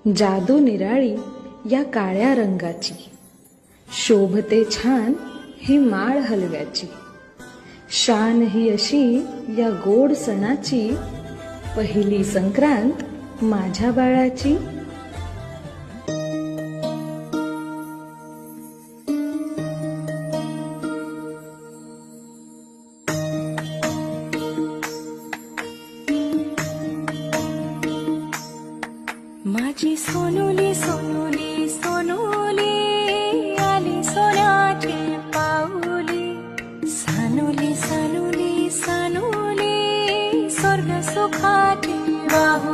जादू निराळी या काळ्या रंगाची, शोभते छान ही माळ हलव्याची. शान ही अशी या गोड सणाची, पहिली संक्रांत माझ्या बाळाची. माझी सोनुली सोनुली सोनुली आली सोन्याची पाऊली. सानुली सानुली सानुली स्वर्ग सुखाची राहुली.